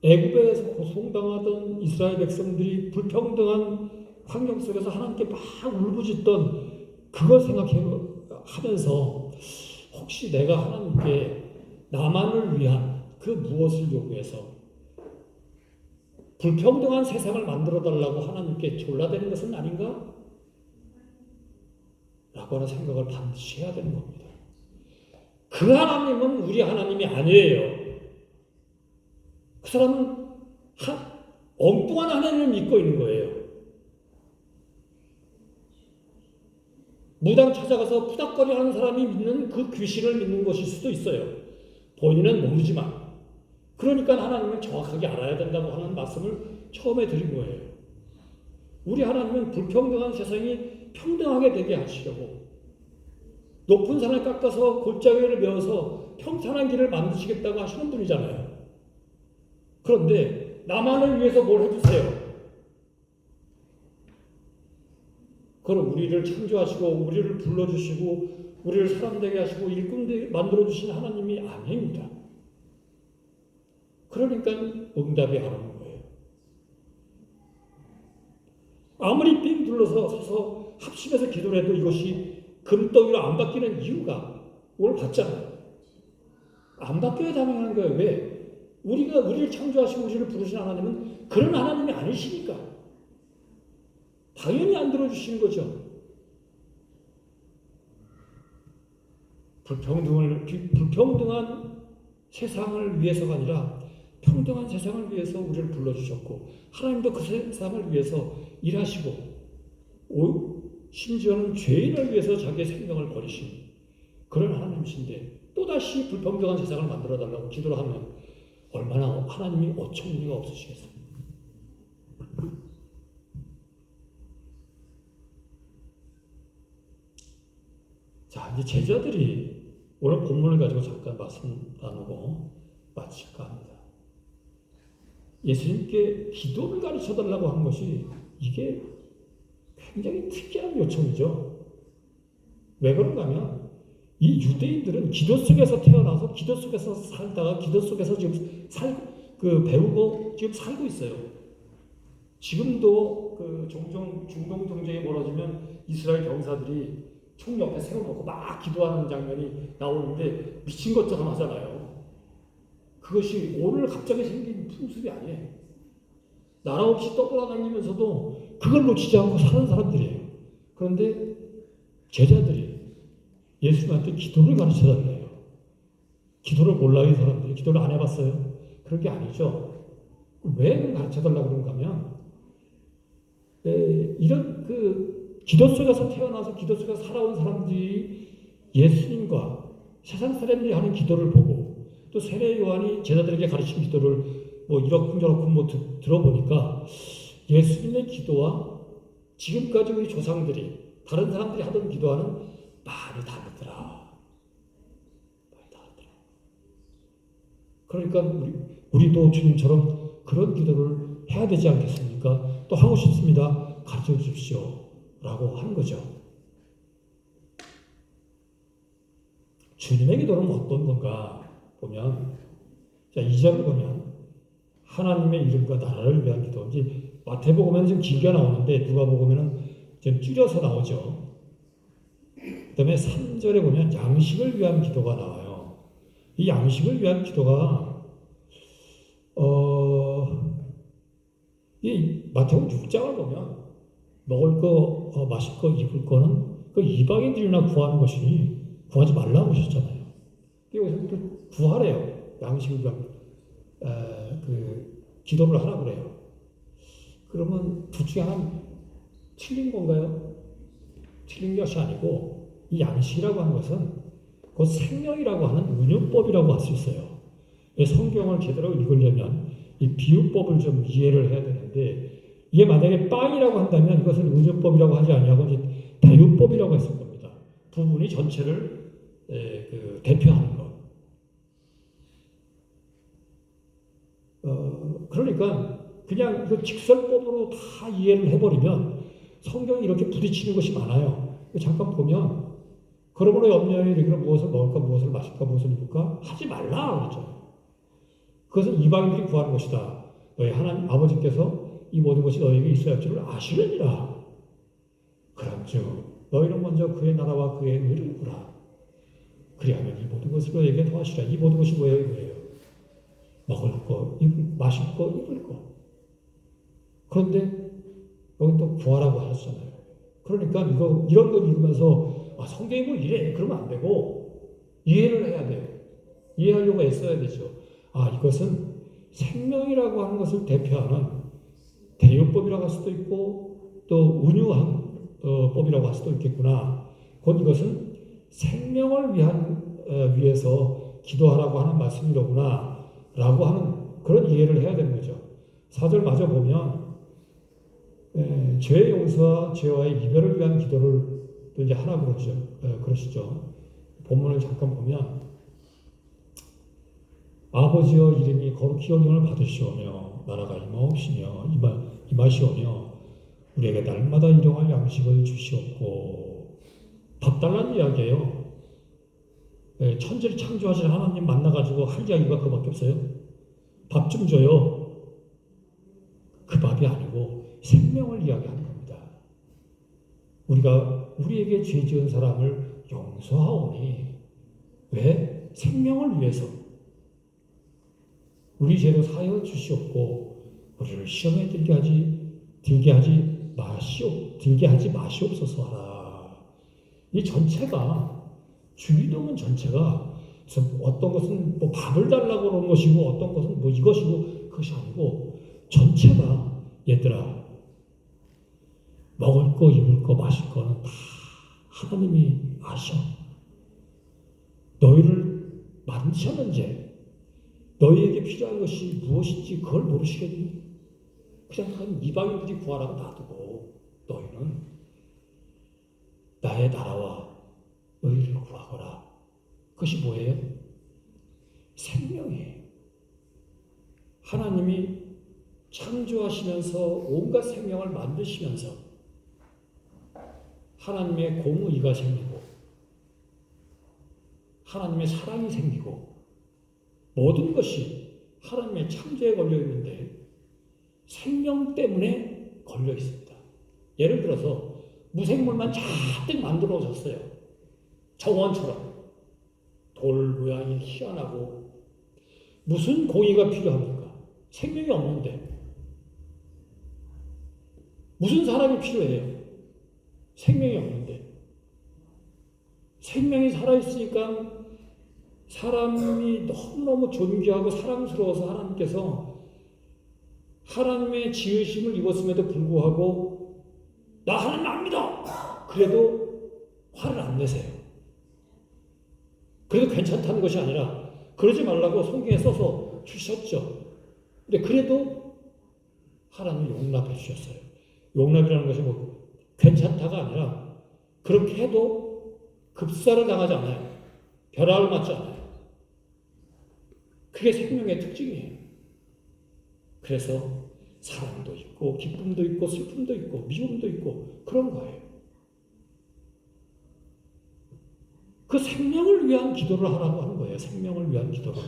애굽에서 고통당하던 이스라엘 백성들이 불평등한 환경 속에서 하나님께 막 울부짖던 그걸 생각하면서 혹시 내가 하나님께 나만을 위한 그 무엇을 요구해서 불평등한 세상을 만들어달라고 하나님께 졸라대는 것은 아닌가? 라고 하는 생각을 반드시 해야 되는 겁니다. 그 하나님은 우리 하나님이 아니에요. 그 사람은 엉뚱한 하나님을 믿고 있는 거예요. 무당 찾아가서 푸닥거리 하는 사람이 믿는 그 귀신을 믿는 것일 수도 있어요. 본인은 모르지만. 그러니까 하나님을 정확하게 알아야 된다고 하는 말씀을 처음에 드린 거예요. 우리 하나님은 불평등한 세상이 평등하게 되게 하시려고 높은 산을 깎아서 골짜기를 메어서 평탄한 길을 만드시겠다고 하시는 분이잖아요. 그런데 나만을 위해서 뭘 해주세요? 그럼 우리를 창조하시고 우리를 불러주시고 우리를 사람 되게 하시고 일꾼 만들어주신 하나님이 아닙니다. 그러니까 응답이 안 오는 거예요. 아무리 삥 둘러서 서서 합심해서 기도를 해도 이것이 금덩이로 안 바뀌는 이유가 오늘 봤잖아요. 안 바뀌어야 당연한 거예요. 왜? 우리를 창조하시고 우리를 부르신 하나님은 그런 하나님이 아니시니까 당연히 안 들어주시는 거죠. 불평등한 세상을 위해서가 아니라 평등한 세상을 위해서 우리를 불러주셨고 하나님도 그 세상을 위해서 일하시고 심지어는 죄인을 위해서 자기의 생명을 버리신 그런 하나님이신데 또다시 불평등한 세상을 만들어달라고 기도를 하면 얼마나 하나님이 어처구니가 없으시겠습니까? 자, 이제 제자들이 오늘 본문을 가지고 잠깐 말씀 나누고 마칠까 합니다. 예수님께 기도를 가르쳐달라고 한 것이 이게 굉장히 특이한 요청이죠. 왜 그런가 하면 이 유대인들은 기도 속에서 태어나서 기도 속에서 살다가 기도 속에서 지금 배우고 지금 살고 있어요. 지금도 종종 중동 정쟁이 벌어지면 이스라엘 병사들이 총 옆에 세워놓고 막 기도하는 장면이 나오는데 미친 것처럼 하잖아요. 그것이 오늘 갑자기 생긴 풍습이 아니에요. 나라 없이 떠돌아다니면서도 그걸 놓치지 않고 사는 사람들이에요. 그런데 제자들이 예수님한테 기도를 가르쳐달래요. 기도를 몰라요, 이 사람들이. 기도를 안 해봤어요. 그런 게 아니죠. 왜 가르쳐달라고 그런가 하면 이런 기도 속에서 태어나서 기도 속에서 살아온 사람들이 예수님과 세상 사람들이 하는 기도를 보고 또 세례 요한이 제자들에게 가르친 기도를 이렇쿵저렇쿵 들어보니까 예수님의 기도와 지금까지 우리 조상들이 다른 사람들이 하던 기도와는 많이 다르더라. 그러니까 우리도 주님처럼 그런 기도를 해야 되지 않겠습니까? 또 하고 싶습니다. 가르쳐 주십시오. 라고 하는 거죠. 주님의 기도는 어떤 건가 보면, 자, 2절을 보면, 하나님의 이름과 나라를 위한 기도. 이제 마태복음에는 좀 길게 나오는데, 누가복음에는 좀 줄여서 나오죠. 그 다음에 3절에 보면 양식을 위한 기도가 나와요. 이 양식을 위한 기도가, 이 마태복음 6장을 보면, 먹을 거, 마실 거, 입을 거는 그 이방인들이나 구하는 것이니 구하지 말라고 하셨잖아요. 여기서 또 구하래요. 양식을 위한 기도를 하라 그래요. 그러면 둘 중에 하나 틀린 건가요? 틀린 것이 아니고 이 양식이라고 하는 것은 그 생명이라고 하는 운용법이라고 할 수 있어요. 성경을 제대로 읽으려면 이 비유법을 좀 이해를 해야 되는데 이게 만약에 빵이라고 한다면 이것은 운용법이라고 하지 아니하고 이제 대유법이라고 했을 겁니다. 부분이 전체를 대표하는 것. 그러니까 그냥 이거 직설법으로 다 이해를 해버리면 성경이 이렇게 부딪히는 것이 많아요. 잠깐 보면 그러므로 염려에 이르기를 무엇을 먹을까 무엇을 마실까 무엇을 입을까 하지 말라 그러죠. 그것은 이방인들이 구하는 것이다. 너희 하나님 아버지께서 이 모든 것이 너에게 있어야 할 줄을 아시느니라. 그런즉 너희는 먼저 그의 나라와 그의 의를 구하라. 그리하면 이 모든 것을 너에게 더하시라. 이 모든 것이 뭐예요? 먹을 거, 마실 거, 입을 거. 그런데 여기 또 구하라고 하셨잖아요. 그러니까 이런 거 읽으면서 성경이 뭐 이래 그러면 안 되고 이해를 해야 돼요. 이해하려고 애써야 되죠. 이것은 생명이라고 하는 것을 대표하는 대유법이라고 할 수도 있고 또 운유한 법이라고 할 수도 있겠구나. 곧 이것은 생명을 위해서 기도하라고 하는 말씀이로구나 라고 하는 그런 이해를 해야 되는 거죠. 4절 마저 보면 죄의 용서와 죄와의 이별을 위한 기도를 또 이제 하라고 그러시죠. 본문을 잠깐 보면 아버지여 이름이 거룩히 여김을 받으시오며 나라가 임하시오며 우리에게 날마다 일용할 양식을 주시옵고. 밥 달라는 이야기예요. 천지를 창조하신 하나님 만나가지고 할 이야기가 그밖에 없어요. 밥 좀 줘요. 그 밥이 아니고 생명을 이야기하는 겁니다. 우리가 우리에게 죄 지은 사람을 용서하오니 왜? 생명을 위해서. 우리 죄도 사여 주시옵고 우리를 시험에 들게 하지 마시옵소서 하라. 이 전체가 주기도문 전체가 어떤 것은 뭐 밥을 달라고 그러는 것이고 어떤 것은 뭐 이것이고 그것이 아니고 전체가 얘들아 먹을 거 입을 거 마실 거는 다 하나님이 아셔. 너희를 만드셨는지 너희에게 필요한 것이 무엇인지 그걸 모르시겠니? 그냥 이방인들이 구하라고 놔두고 너희는 나의 나라와 의를 구하거라. 그것이 뭐예요? 생명이에요. 하나님이 창조하시면서 온갖 생명을 만드시면서 하나님의 공의가 생기고 하나님의 사랑이 생기고 모든 것이 하나님의 창조에 걸려 있는데 생명 때문에 걸려 있습니다. 예를 들어서 무생물만 잔뜩 만들어 졌어요. 정원처럼 돌 모양이 희한하고 무슨 공의가 필요합니까? 생명이 없는데 무슨 사람이 필요해요? 생명이 없는데 생명이 살아있으니까 사람이 너무너무 존귀하고 사랑스러워서 하나님께서 하나님의 지으심을 입었음에도 불구하고 나 하나님 안 믿어! 그래도 화를 안 내세요. 그래도 괜찮다는 것이 아니라 그러지 말라고 성경에 써서 주셨죠. 근데 그래도 하나님이 용납해 주셨어요. 용납이라는 것이 뭐 괜찮다가 아니라 그렇게 해도 급사를 당하지 않아요. 벼락을 맞지 않아요. 그게 생명의 특징이에요. 그래서 사랑도 있고 기쁨도 있고 슬픔도 있고 미움도 있고 그런 거예요. 그 생명을 위한 기도를 하라고 하는 거예요. 생명을 위한 기도를.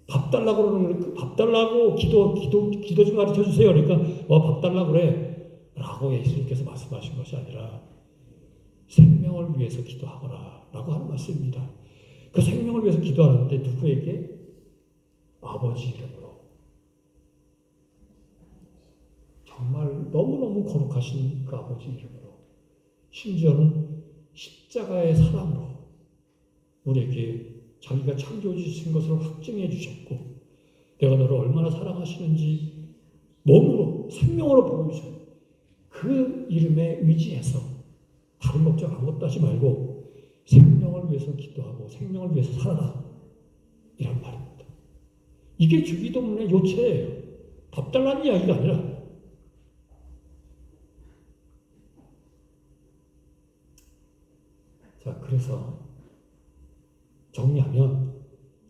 밥 달라고 그러는 거예요. 밥 달라고 기도 좀 가르쳐 주세요. 그러니까 밥 달라고 그래. 라고 예수님께서 말씀하신 것이 아니라 생명을 위해서 기도하거라 라고 하는 말씀입니다. 그 생명을 위해서 기도하는데 누구에게? 아버지 이름으로. 정말 너무너무 거룩하신 그 아버지 이름으로. 심지어는 십자가의 사랑으로 우리에게 자기가 창조해 주신 것을 확증해 주셨고 내가 너를 얼마나 사랑하시는지 몸으로 생명으로 보여주셨고 그 이름에 의지해서 다른 걱정 아무것도 하지 말고 생명을 위해서 기도하고 생명을 위해서 살아라 이란 말입니다. 이게 주기도문의 요체예요. 밥 달라는 이야기가 아니라. 자, 그래서 정리하면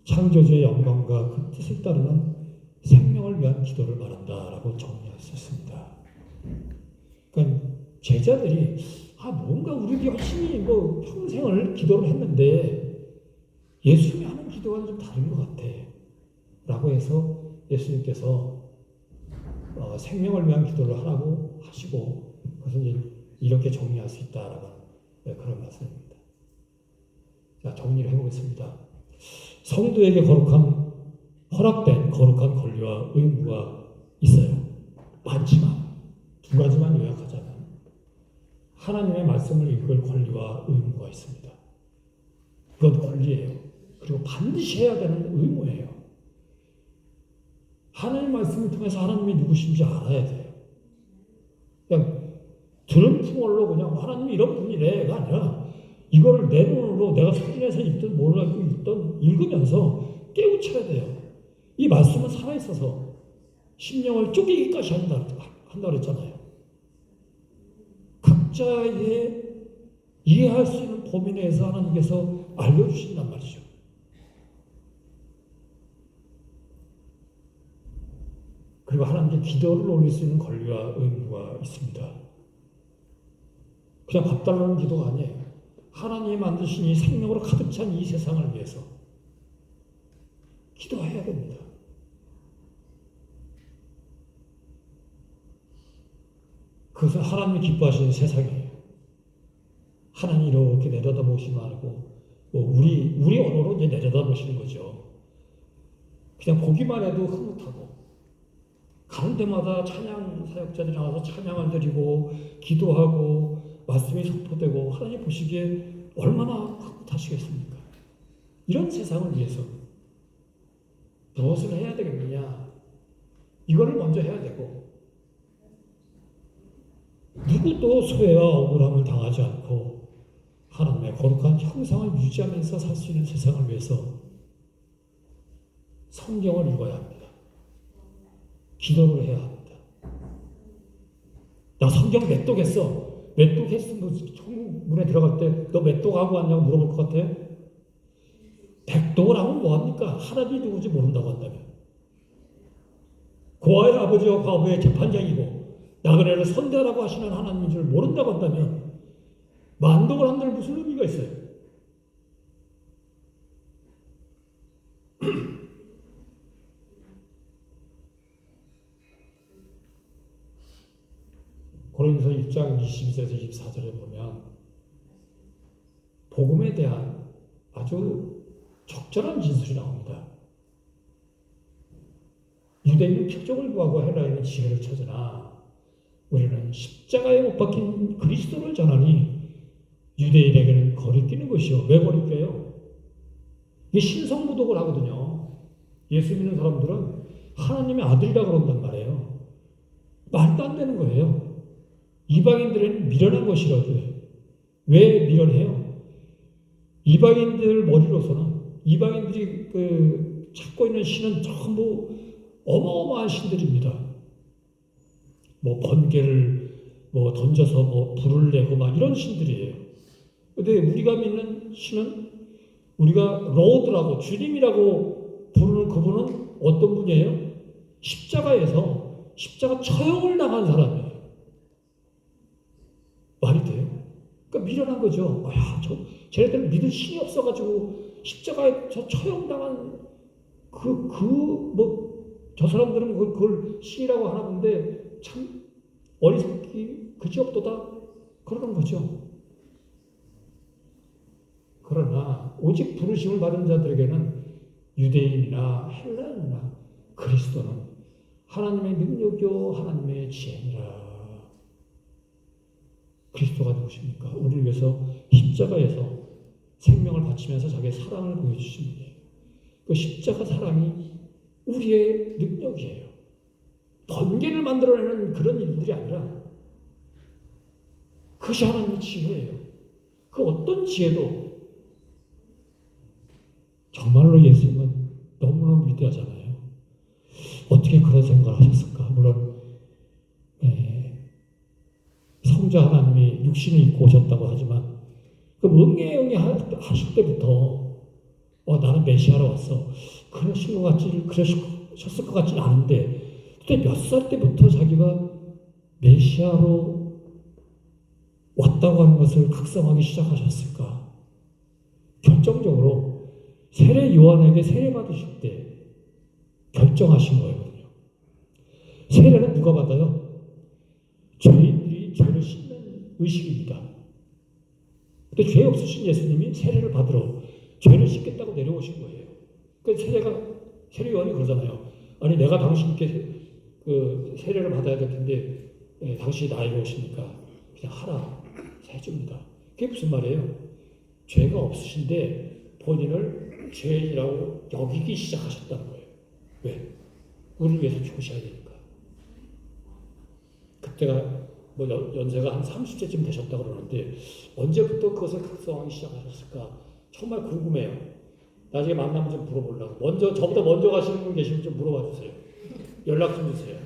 창조주의 영광과 그 뜻을 따르는 생명을 위한 기도를 말한다라고 정리할 수 있습니다. 그러니까 제자들이 뭔가 우리 열심히 평생을 기도를 했는데 예수님이 하는 기도와는 좀 다른 것 같아 라고 해서 예수님께서 생명을 위한 기도를 하라고 하시고 그것은 이제 이렇게 정리할 수 있다라는 그런 말씀입니다. 자, 정리를 해보겠습니다. 성도에게 허락된 거룩한 권리와 의무가 있어요. 많지만 두 가지만 요약하자면 하나님의 말씀을 읽을 권리와 의무가 있습니다. 이건 권리예요. 그리고 반드시 해야 되는 의무예요. 하나님의 말씀을 통해서 하나님이 누구신지 알아야 돼요. 그냥 들은 풍월로 그냥 하나님이 이런 분이래가 아니라 이거를 내 눈으로 내가 소리내서 읽든 모르고 읽든 읽으면서 깨우쳐야 돼요. 이 말씀은 살아있어서 심령을 쪼개기까지 한다 그랬잖아요. 각자의 이해할 수 있는 범위 내에서 하나님께서 알려주신단 말이죠. 그리고 하나님께 기도를 올릴 수 있는 권리와 의무가 있습니다. 그냥 밥 달라는 기도가 아니에요. 하나님이 만드신 이 생명으로 가득 찬 이 세상을 위해서 기도해야 됩니다. 그것은 하나님이 기뻐하시는 세상이에요. 하나님이 이렇게 내려다보시면 하고, 우리 언어로 이제 내려다보시는 거죠. 그냥 보기만 해도 흐뭇하고, 가는 데마다 찬양 사역자들이 나와서 찬양을 드리고, 기도하고, 말씀이 선포되고, 하나님 보시기에 얼마나 흐뭇하시겠습니까? 이런 세상을 위해서 무엇을 해야 되겠느냐? 이거를 먼저 해야 되고, 누구도 소외와 억울함을 당하지 않고 하나님의 거룩한 형상을 유지하면서 살 수 있는 세상을 위해서 성경을 읽어야 합니다. 기도를 해야 합니다. 나 성경 몇 독했어? 몇 독했으면 천국 문에 들어갈 때 너 몇 독하고 왔냐고 물어볼 것 같아? 100독을 하면 뭐합니까? 하나님이 누구지 모른다고 한다면. 고아의 아버지와 과부의 재판장이고 나그네를 선대하라고 하시는 하나님인 줄 모른다고 한다면 만독을 한들 무슨 의미가 있어요? 고린도서 1장 22절에서 24절에 보면 복음에 대한 아주 적절한 진술이 나옵니다. 유대인은 표적을 구하고 헬라인은 지혜를 찾으나 우리는 십자가에 못 박힌 그리스도를 전하니 유대인에게는 거리끼는 것이요. 왜 거리껴요? 이게 신성모독을 하거든요. 예수 믿는 사람들은 하나님의 아들이라고 그런단 말이에요. 말도 안 되는 거예요. 이방인들은 미련한 것이라도 왜 미련해요? 이방인들 머리로서는 이방인들이 찾고 있는 신은 전부 어마어마한 신들입니다. 번개를 던져서 불을 내고 막 이런 신들이에요. 근데 우리가 믿는 신은 우리가 로드라고 주님이라고 부르는 그분은 어떤 분이에요? 십자가에서 십자가 처형을 당한 사람이에요. 말이 돼요? 그러니까 미련한 거죠. 쟤네들은 믿을 신이 없어가지고 십자가에 처형당한 저 사람들은 그걸 신이라고 하나 본데 참 어리석기 그지없도다 그러는 거죠. 그러나 오직 부르심을 받은 자들에게는 유대인이나 헬라인이나 그리스도는 하나님의 능력이요 하나님의 지혜니라. 그리스도가 누구십니까? 우리를 위해서 십자가에서 생명을 바치면서 자기의 사랑을 보여주신 분이에요. 그 십자가 사랑이 우리의 능력이에요. 번개를 만들어내는 그런 일들이 아니라 그것이 하나님의 지혜예요. 그 어떤 지혜도 정말로 예수님은 너무너무 위대하잖아요. 어떻게 그런 생각을 하셨을까? 물론 성자 하나님이 육신을 입고 오셨다고 하지만 그 응애응애 하실 때부터 나는 메시아로 왔어. 그러셨을 것 같지는 않은데 그때 몇 살 때부터 자기가 메시아로 왔다고 하는 것을 각성하기 시작하셨을까? 결정적으로 세례 요한에게 세례 받으실 때 결정하신 거거든요. 세례는 누가 받아요? 죄인들이 죄를 씻는 의식입니다. 근데 죄 없으신 예수님이 세례를 받으러 죄를 씻겠다고 내려오신 거예요. 세례 요한이 그러잖아요. 아니 내가 당신께 세례를 받아야 될 텐데 당신이 나에게 오시니까 그냥 하라 해줍니다. 그게 무슨 말이에요? 죄가 없으신데 본인을 죄인이라고 여기기 시작하셨다는 거예요. 왜? 우리를 위해서 죽으셔야 되니까. 그때가 연세가 한 30세쯤 되셨다고 그러는데 언제부터 그것을 각성하기 시작하셨을까? 정말 궁금해요. 나중에 만나면 좀 물어보려고. 저보다 먼저 가시는 분 계시면 좀 물어봐 주세요. 연락 좀 주세요.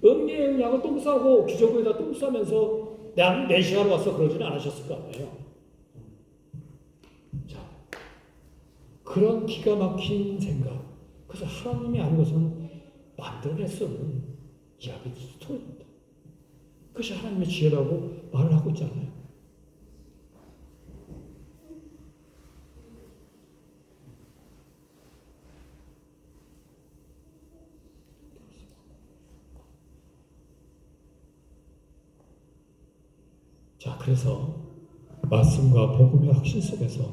응애응야고 똥 싸고 기저귀에다 똥 싸면서 나는 메시아로 와서 그러지는 않으셨을 거 아니에요. 자, 그런 기가 막힌 생각. 그래서 하나님이 아닌 것은 만들어냈어는 이야기 스토리입니다. 그것이 하나님의 지혜라고 말을 하고 있잖아요. 자, 그래서 말씀과 복음의 확신 속에서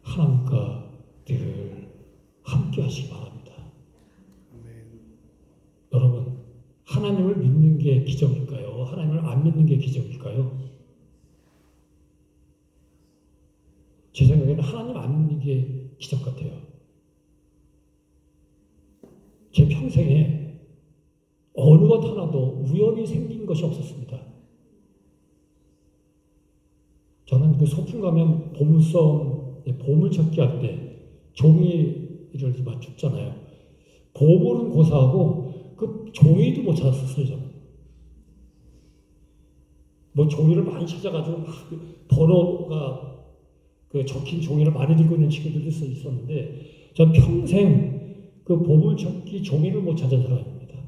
하나님과 늘 함께 하시기 바랍니다. 여러분, 하나님을 믿는 게 기적일까요? 하나님을 안 믿는 게 기적일까요? 제 생각에는 하나님 안 믿는 게 기적 같아요. 제 평생에 어느 것 하나도 우연히 생긴 것이 없었습니다. 저는 그 소풍 가면 보물섬, 보물찾기 할 때 종이를 맞췄잖아요. 보물은 고사하고 그 종이도 못 찾았었어요, 저는. 뭐 종이를 많이 찾아가지고 막 번호가 그 적힌 종이를 많이 들고 있는 친구들도 있었는데, 전 평생 그 보물찾기 종이를 못 찾은 사람입니다.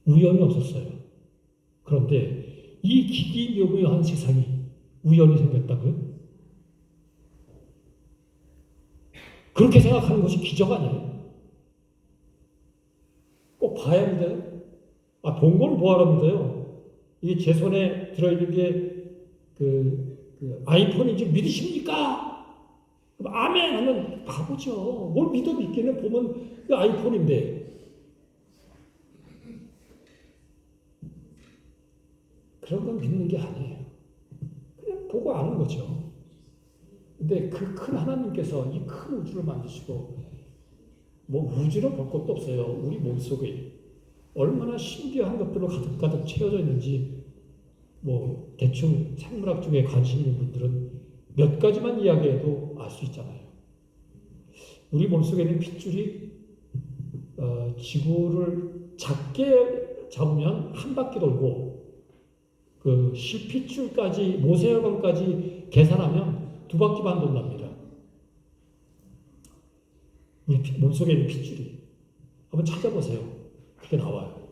우연이 없었어요. 그런데 이 기기묘묘한 세상이 우연히 생겼다고요? 그렇게 생각하는 것이 기적 아니에요? 꼭 봐야 믿어요? 본 걸 뭐하러 믿어요? 이게 제 손에 들어있는 게 그 아이폰인지 믿으십니까? 그럼 아멘 하면 바보죠. 뭘 믿어 믿기는 보면 그 아이폰인데. 그런 건 믿는 게 아니에요. 그냥 보고 아는 거죠. 근데 그 큰 하나님께서 이 큰 우주를 만드시고, 뭐 우주로 볼 것도 없어요. 우리 몸속에 얼마나 신비한 것들로 가득가득 채워져 있는지, 뭐 대충 생물학 쪽에 관심 있는 분들은 몇 가지만 이야기해도 알 수 있잖아요. 우리 몸속에 있는 핏줄이 지구를 작게 잡으면 한 바퀴 돌고, 그 실핏줄까지 모세혈관까지 계산하면 2바퀴 반 돈답니다. 우리 몸속에 있는 핏줄이. 한번 찾아보세요. 그게 나와요.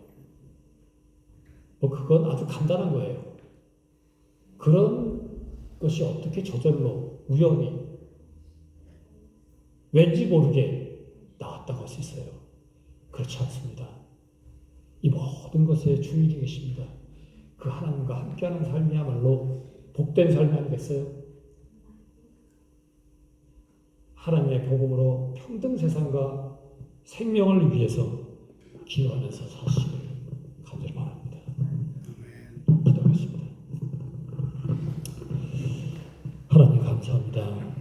뭐 그건 아주 간단한 거예요. 그런 것이 어떻게 저절로 우연히 왠지 모르게 나왔다고 할 수 있어요. 그렇지 않습니다. 이 모든 것에 주인이 계십니다. 그 하나님과 함께하는 삶이야말로 복된 삶이 아니겠어요? 하나님의 복음으로 평등 세상과 생명을 위해서 기도하면서 사시길 간절히 바랍니다. 기도하겠습니다. 하나님 감사합니다.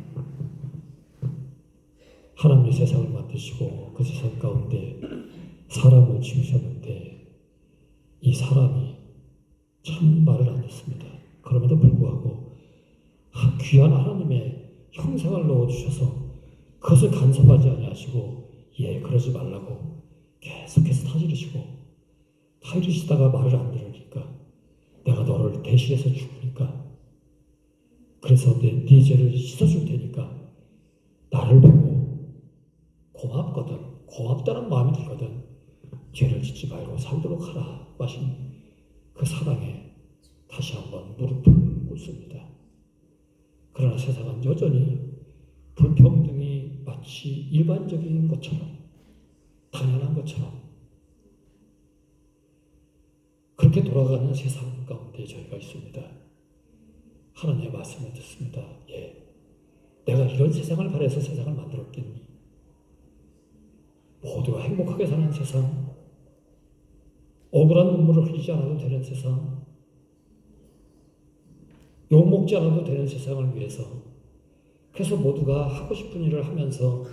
하나님이 세상을 만드시고 그 세상 가운데 사람을 지으셨는데 이 사람이 참 말을 안 듣습니다. 그럼에도 불구하고 귀한 하나님의 형상을 넣어주셔서 그것을 간섭하지 아니하시고 그러지 말라고 계속해서 타이르시다가 말을 안 들으니까 내가 너를 대신해서 죽으니까, 그래서 네 죄를 씻어줄 테니까 나를 보고 고맙다는 마음이 들거든 죄를 짓지 말고 살도록 하라 하신 그 사랑에 다시 한번 무릎을 꿇습니다. 그러나 세상은 여전히 불평등이 마치 일반적인 것처럼, 당연한 것처럼 그렇게 돌아가는 세상 가운데 저희가 있습니다. 하나님의 말씀을 듣습니다. 내가 이런 세상을 바라서 세상을 만들었겠니? 모두가 행복하게 사는 세상, 억울한 눈물을 흘리지 않아도 되는 세상, 욕먹지 않아도 되는 세상을 위해서, 그래서 모두가 하고 싶은 일을 하면서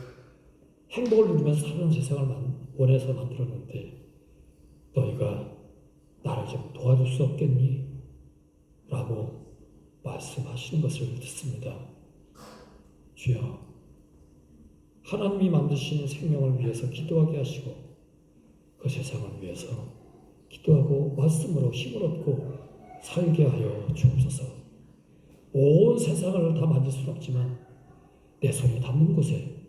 행복을 누리면서 사는 세상을 원해서 만들었는데 너희가 나를 좀 도와줄 수 없겠니? 라고 말씀하시는 것을 듣습니다. 주여, 하나님이 만드신 생명을 위해서 기도하게 하시고 그 세상을 위해서 기도하고 말씀으로 힘을 얻고 살게 하여 주옵소서. 온 세상을 다 만질 수는 없지만 내 손에 닿는 곳에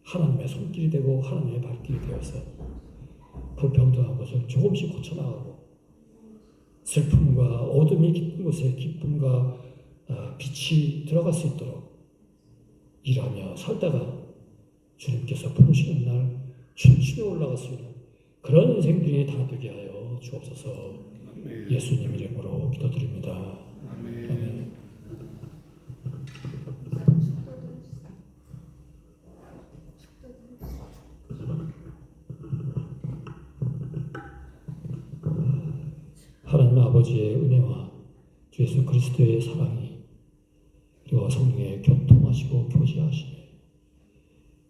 하나님의 손길이 되고 하나님의 발길이 되어서 불평등한 것을 조금씩 고쳐나가고 슬픔과 어둠이 깊은 곳에 기쁨과 빛이 들어갈 수 있도록 일하며 살다가 주님께서 부르시는 날 춘추에 올라갈 수 있는 그런 인생들이 다 되게 하여 주옵소서. 예수님 이름으로 기도드립니다. 아멘. 하나님 아버지의 은혜와 주 예수 그리스도의 사랑이 그리고 성령의 교통하시고 교제하시니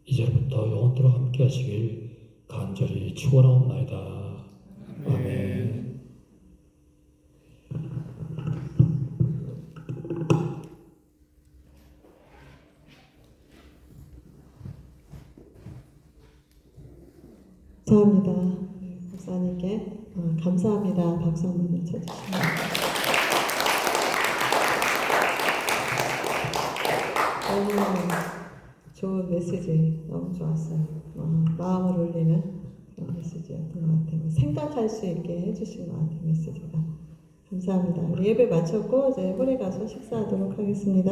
이제부터 영원토록 함께 하시길 간절히 축원하옵나이다. 아멘. 감사합니다. 목사님께 감사합니다. 박수 한번 외쳐주시면. 너무 좋은 메시지 너무 좋았어요. 마음을 울리는 그런 메시지였던 것 같아요. 생각할 수 있게 해주신 것 같아요. 메시지가. 감사합니다. 우리 예배 마쳤고 이제 홀에 가서 식사하도록 하겠습니다.